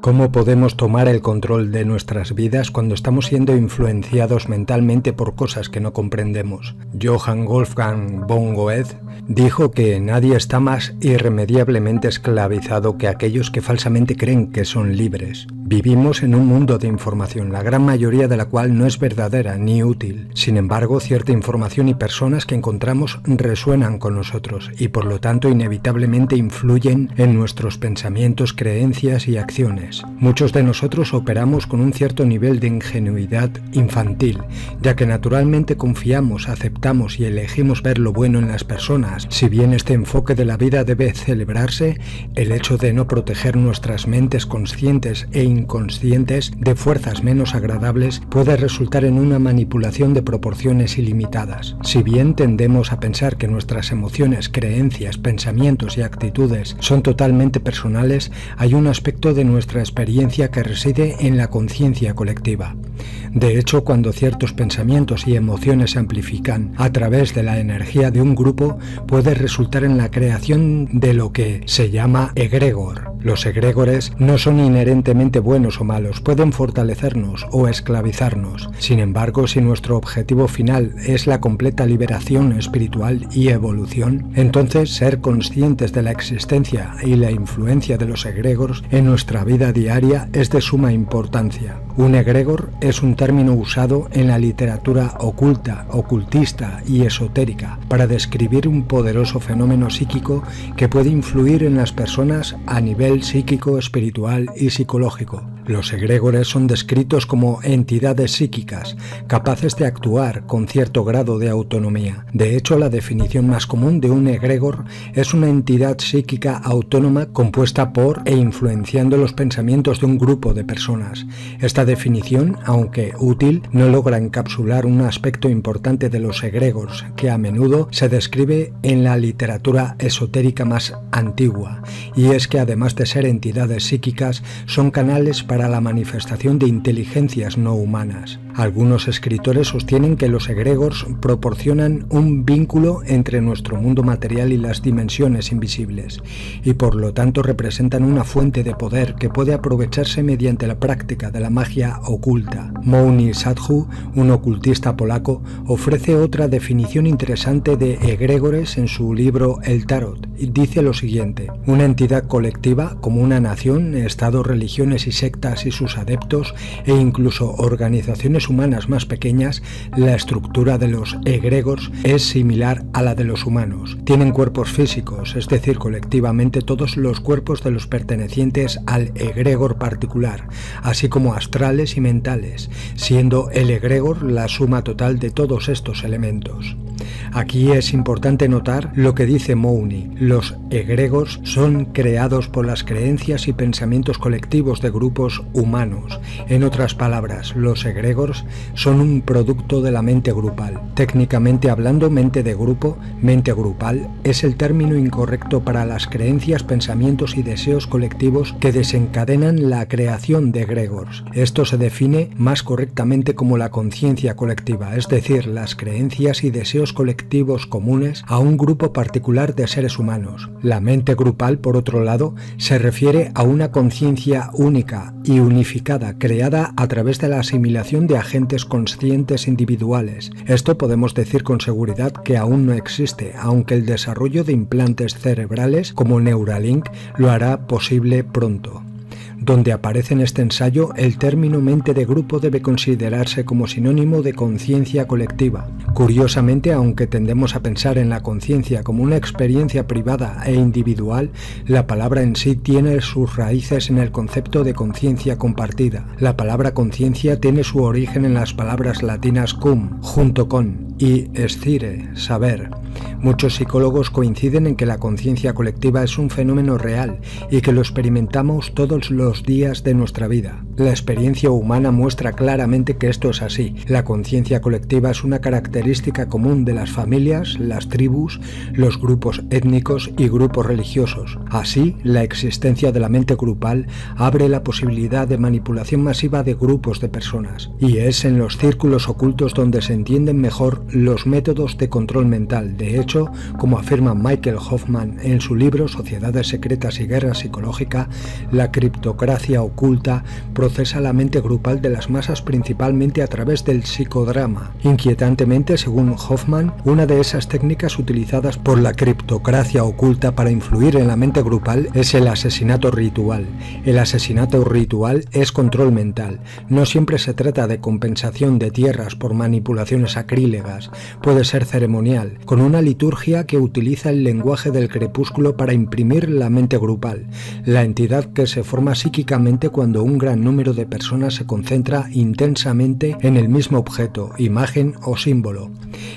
¿Cómo podemos tomar el control de nuestras vidas cuando estamos siendo influenciados mentalmente por cosas que no comprendemos? Johann Wolfgang von Goethe dijo que nadie está más irremediablemente esclavizado que aquellos que falsamente creen que son libres. Vivimos en un mundo de información, la gran mayoría de la cual no es verdadera ni útil. Sin embargo, cierta información y personas que encontramos resuenan con nosotros y por lo tanto inevitablemente influyen en nuestros pensamientos, creencias y acciones. Muchos de nosotros operamos con un cierto nivel de ingenuidad infantil, ya que naturalmente confiamos, aceptamos y elegimos ver lo bueno en las personas. Si bien este enfoque de la vida debe celebrarse, el hecho de no proteger nuestras mentes conscientes e inconscientes de fuerzas menos agradables puede resultar en una manipulación de proporciones ilimitadas. Si bien tendemos a pensar que nuestras emociones, creencias, pensamientos y actitudes son totalmente personales, hay un aspecto de nuestra experiencia que reside en la conciencia colectiva. De hecho, cuando ciertos pensamientos y emociones se amplifican a través de la energía de un grupo, puede resultar en la creación de lo que se llama egregor. Los egregores no son inherentemente buenos o malos, pueden fortalecernos o esclavizarnos. Sin embargo, si nuestro objetivo final es la completa liberación espiritual y evolución, entonces ser conscientes de la existencia y la influencia de los egregores en nuestra vida diaria es de suma importancia. Un egregor es un término usado en la literatura oculta, ocultista y esotérica para describir un poderoso fenómeno psíquico que puede influir en las personas a nivel psíquico, espiritual y psicológico. Los egregores son descritos como entidades psíquicas, capaces de actuar con cierto grado de autonomía. De hecho, la definición más común de un egregor es una entidad psíquica autónoma compuesta por e influenciando los pensamientos de un grupo de personas. Esta definición, aunque útil, no logra encapsular un aspecto importante de los egregores, que a menudo se describe en la literatura esotérica más antigua, y es que además de ser entidades psíquicas, son canales para la manifestación de inteligencias no humanas. Algunos escritores sostienen que los egregores proporcionan un vínculo entre nuestro mundo material y las dimensiones invisibles, y por lo tanto representan una fuente de poder que puede aprovecharse mediante la práctica de la magia oculta. Mouni Sadhu, un ocultista polaco, ofrece otra definición interesante de egregores en su libro El Tarot, y dice lo siguiente: una entidad colectiva como una nación, estados, religiones y sectas y sus adeptos, e incluso organizaciones humanas más pequeñas. La estructura de los egregores es similar a la de los humanos. Tienen cuerpos físicos, es decir, colectivamente todos los cuerpos de los pertenecientes al egregor particular, así como astrales y mentales, siendo el egregor la suma total de todos estos elementos. Aquí es importante notar lo que dice Mouni: los egregores son creados por las creencias y pensamientos colectivos de grupos humanos. En otras palabras, los egregores son un producto de la mente grupal. Técnicamente hablando, mente de grupo, mente grupal, es el término incorrecto para las creencias, pensamientos y deseos colectivos que desencadenan la creación de egregores. Esto se define más correctamente como la conciencia colectiva, es decir, las creencias y deseos colectivos comunes a un grupo particular de seres humanos. La mente grupal, por otro lado, se refiere a una conciencia única y unificada, creada a través de la asimilación de agentes conscientes individuales. Esto podemos decir con seguridad que aún no existe, aunque el desarrollo de implantes cerebrales como Neuralink lo hará posible pronto. Donde aparece en este ensayo, el término mente de grupo debe considerarse como sinónimo de conciencia colectiva. Curiosamente, aunque tendemos a pensar en la conciencia como una experiencia privada e individual, la palabra en sí tiene sus raíces en el concepto de conciencia compartida. La palabra conciencia tiene su origen en las palabras latinas cum, junto con, y scire, saber. Muchos psicólogos coinciden en que la conciencia colectiva es un fenómeno real y que lo experimentamos todos los días de nuestra vida. La experiencia humana muestra claramente que esto es así. La conciencia colectiva es una característica común de las familias, las tribus, los grupos étnicos y grupos religiosos. Así, la existencia de la mente grupal abre la posibilidad de manipulación masiva de grupos de personas, y es en los círculos ocultos donde se entienden mejor los métodos de control mental. De hecho, hecho, como afirma Michael Hoffman en su libro Sociedades secretas y guerra psicológica, la criptocracia oculta procesa la mente grupal de las masas principalmente a través del psicodrama. Inquietantemente, según Hoffman, una de esas técnicas utilizadas por la criptocracia oculta para influir en la mente grupal es el asesinato ritual. El asesinato ritual es control mental. No siempre se trata de compensación de tierras por manipulaciones sacrílegas. Puede ser ceremonial, con una liturgia que utiliza el lenguaje del crepúsculo para imprimir la mente grupal, la entidad que se forma psíquicamente cuando un gran número de personas se concentra intensamente en el mismo objeto, imagen o símbolo.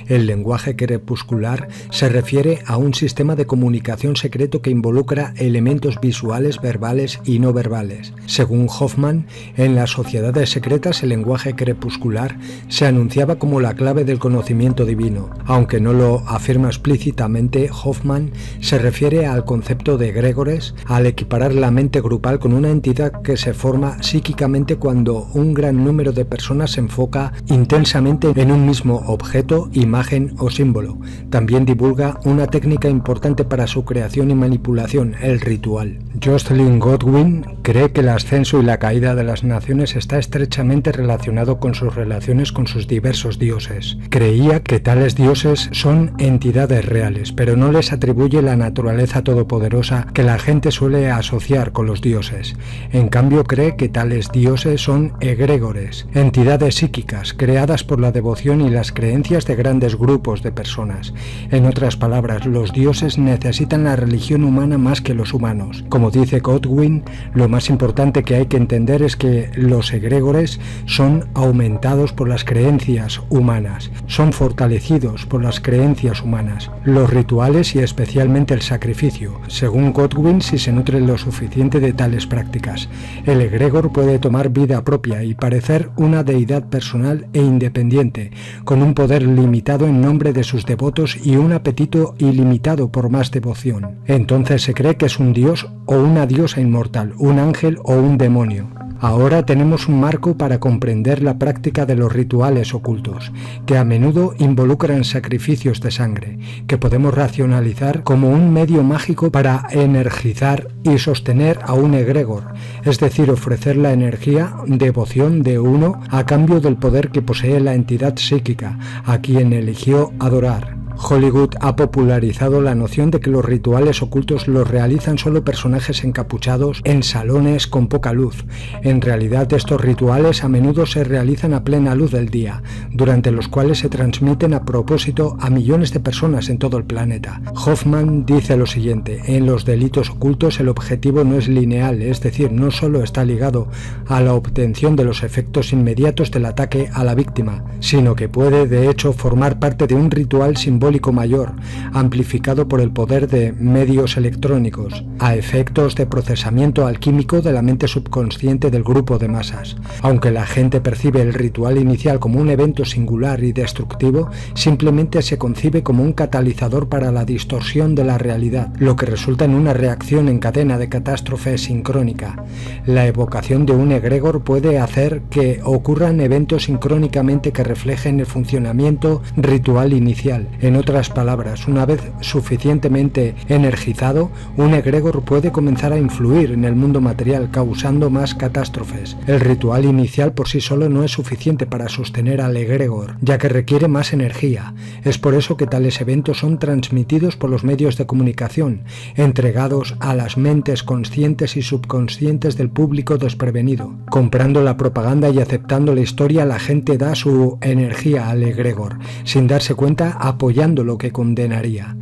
El lenguaje crepuscular se refiere a un sistema de comunicación secreto que involucra elementos visuales, verbales y no verbales. Según Hoffman, en las sociedades secretas el lenguaje crepuscular se anunciaba como la clave del conocimiento divino. Aunque no lo afirma explícitamente, Hoffman se refiere al concepto de egregores al equiparar la mente grupal con una entidad que se forma psíquicamente cuando un gran número de personas se enfoca intensamente en un mismo objeto, imagen o símbolo. También divulga una técnica importante para su creación y manipulación, el ritual. Jocelyn Godwin cree que el ascenso y la caída de las naciones está estrechamente relacionado con sus relaciones con sus diversos dioses. Creía que tales dioses son entidades reales, pero no les atribuye la naturaleza todopoderosa que la gente suele asociar con los dioses. En cambio, cree que tales dioses son egregores, entidades psíquicas creadas por la devoción y las creencias de grandes grupos de personas. En otras palabras, los dioses necesitan la religión humana más que los humanos. Como dice Godwin, lo más importante que hay que entender es que los egregores son aumentados por las creencias humanas, son fortalecidos por las creencias humanas, los rituales y especialmente el sacrificio. Según Godwin, si se nutre lo suficiente de tales prácticas, el egregor puede tomar vida propia y parecer una deidad personal e independiente, con un poder limitado en nombre de sus devotos y un apetito ilimitado por más devoción. Entonces se cree que es un dios o una diosa inmortal, un ángel o un demonio. Ahora tenemos un marco para comprender la práctica de los rituales ocultos, que a menudo involucran sacrificios de sangre, que podemos racionalizar como un medio mágico para energizar y sostener a un egregor, es decir, ofrecer la energía, devoción de uno a cambio del poder que posee la entidad psíquica, a quien eligió adorar. Hollywood ha popularizado la noción de que los rituales ocultos los realizan solo personajes encapuchados en salones con poca luz. En realidad, estos rituales a menudo se realizan a plena luz del día, durante los cuales se transmiten a propósito a millones de personas en todo el planeta. Hoffman dice lo siguiente: en los delitos ocultos el objetivo no es lineal, es decir, no solo está ligado a la obtención de los efectos inmediatos del ataque a la víctima, sino que puede de hecho formar parte de un ritual simbólico mayor, amplificado por el poder de medios electrónicos, a efectos de procesamiento alquímico de la mente subconsciente del grupo de masas. Aunque la gente percibe el ritual inicial como un evento singular y destructivo, simplemente se concibe como un catalizador para la distorsión de la realidad, lo que resulta en una reacción en cadena de catástrofe sincrónica. La evocación de un egregor puede hacer que ocurran eventos sincrónicamente que reflejen el funcionamiento ritual inicial. En otras palabras, una vez suficientemente energizado, un egregor puede comenzar a influir en el mundo material, causando más catástrofes. El ritual inicial por sí solo no es suficiente para sostener al egregor, ya que requiere más energía. Es por eso que tales eventos son transmitidos por los medios de comunicación, entregados a las mentes conscientes y subconscientes del público desprevenido. Comprando la propaganda y aceptando la historia, la gente da su energía al egregor, sin darse cuenta, apoyando lo que condenaría.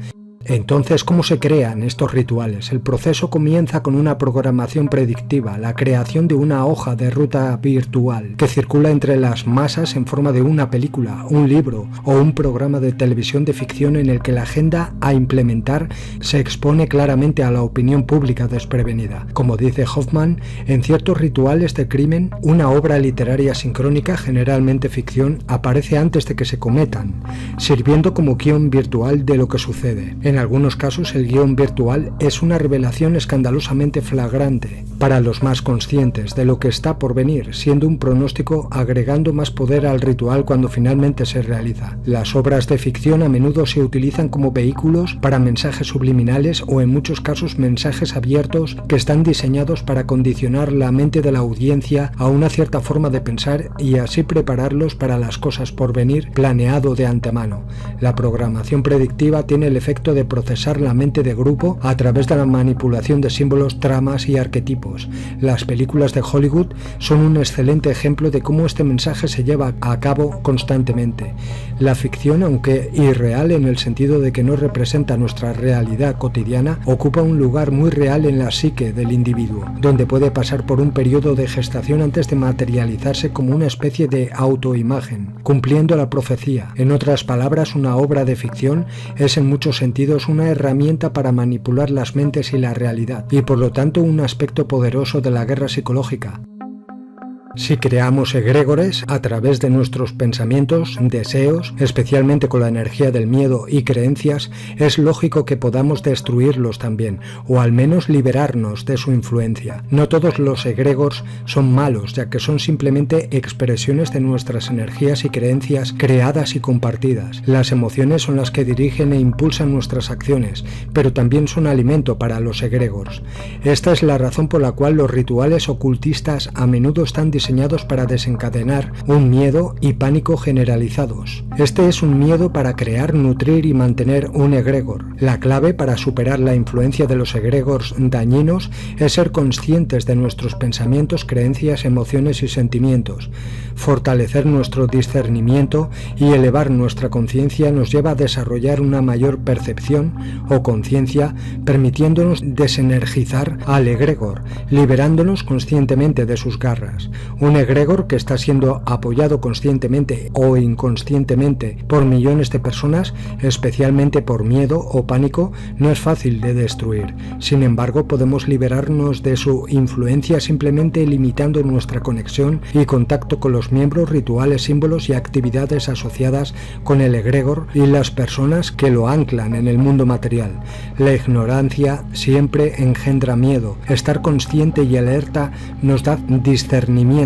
Entonces, ¿cómo se crean estos rituales? El proceso comienza con una programación predictiva, la creación de una hoja de ruta virtual que circula entre las masas en forma de una película, un libro o un programa de televisión de ficción en el que la agenda a implementar se expone claramente a la opinión pública desprevenida. Como dice Hoffman, en ciertos rituales de crimen, una obra literaria sincrónica, generalmente ficción, aparece antes de que se cometan, sirviendo como guión virtual de lo que sucede. En algunos casos el guión virtual es una revelación escandalosamente flagrante para los más conscientes de lo que está por venir, siendo un pronóstico agregando más poder al ritual cuando finalmente se realiza. Las obras de ficción a menudo se utilizan como vehículos para mensajes subliminales o en muchos casos mensajes abiertos que están diseñados para condicionar la mente de la audiencia a una cierta forma de pensar y así prepararlos para las cosas por venir planeado de antemano. La programación predictiva tiene el efecto de procesar la mente de grupo a través de la manipulación de símbolos, tramas y arquetipos. Las películas de Hollywood son un excelente ejemplo de cómo este mensaje se lleva a cabo constantemente. La ficción, aunque irreal en el sentido de que no representa nuestra realidad cotidiana, ocupa un lugar muy real en la psique del individuo, donde puede pasar por un periodo de gestación antes de materializarse como una especie de autoimagen, cumpliendo la profecía. En otras palabras, una obra de ficción es en muchos sentidos una herramienta para manipular las mentes y la realidad, y por lo tanto un aspecto poderoso de la guerra psicológica. Si creamos egregores a través de nuestros pensamientos, deseos, especialmente con la energía del miedo y creencias, es lógico que podamos destruirlos también, o al menos liberarnos de su influencia. No todos los egregores son malos, ya que son simplemente expresiones de nuestras energías y creencias creadas y compartidas. Las emociones son las que dirigen e impulsan nuestras acciones, pero también son alimento para los egregores. Esta es la razón por la cual los rituales ocultistas a menudo están diseñados para desencadenar un miedo y pánico generalizados. Este es un miedo para crear, nutrir y mantener un egregor. La clave para superar la influencia de los egregores dañinos es ser conscientes de nuestros pensamientos, creencias, emociones y sentimientos. Fortalecer nuestro discernimiento y elevar nuestra conciencia nos lleva a desarrollar una mayor percepción o conciencia, permitiéndonos desenergizar al egregor, liberándonos conscientemente de sus garras. Un egregor que está siendo apoyado conscientemente o inconscientemente por millones de personas, especialmente por miedo o pánico, no es fácil de destruir. Sin embargo, podemos liberarnos de su influencia simplemente limitando nuestra conexión y contacto con los miembros, rituales, símbolos y actividades asociadas con el egregor y las personas que lo anclan en el mundo material. La ignorancia siempre engendra miedo. Estar consciente y alerta nos da discernimiento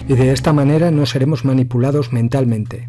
y de esta manera no seremos manipulados mentalmente.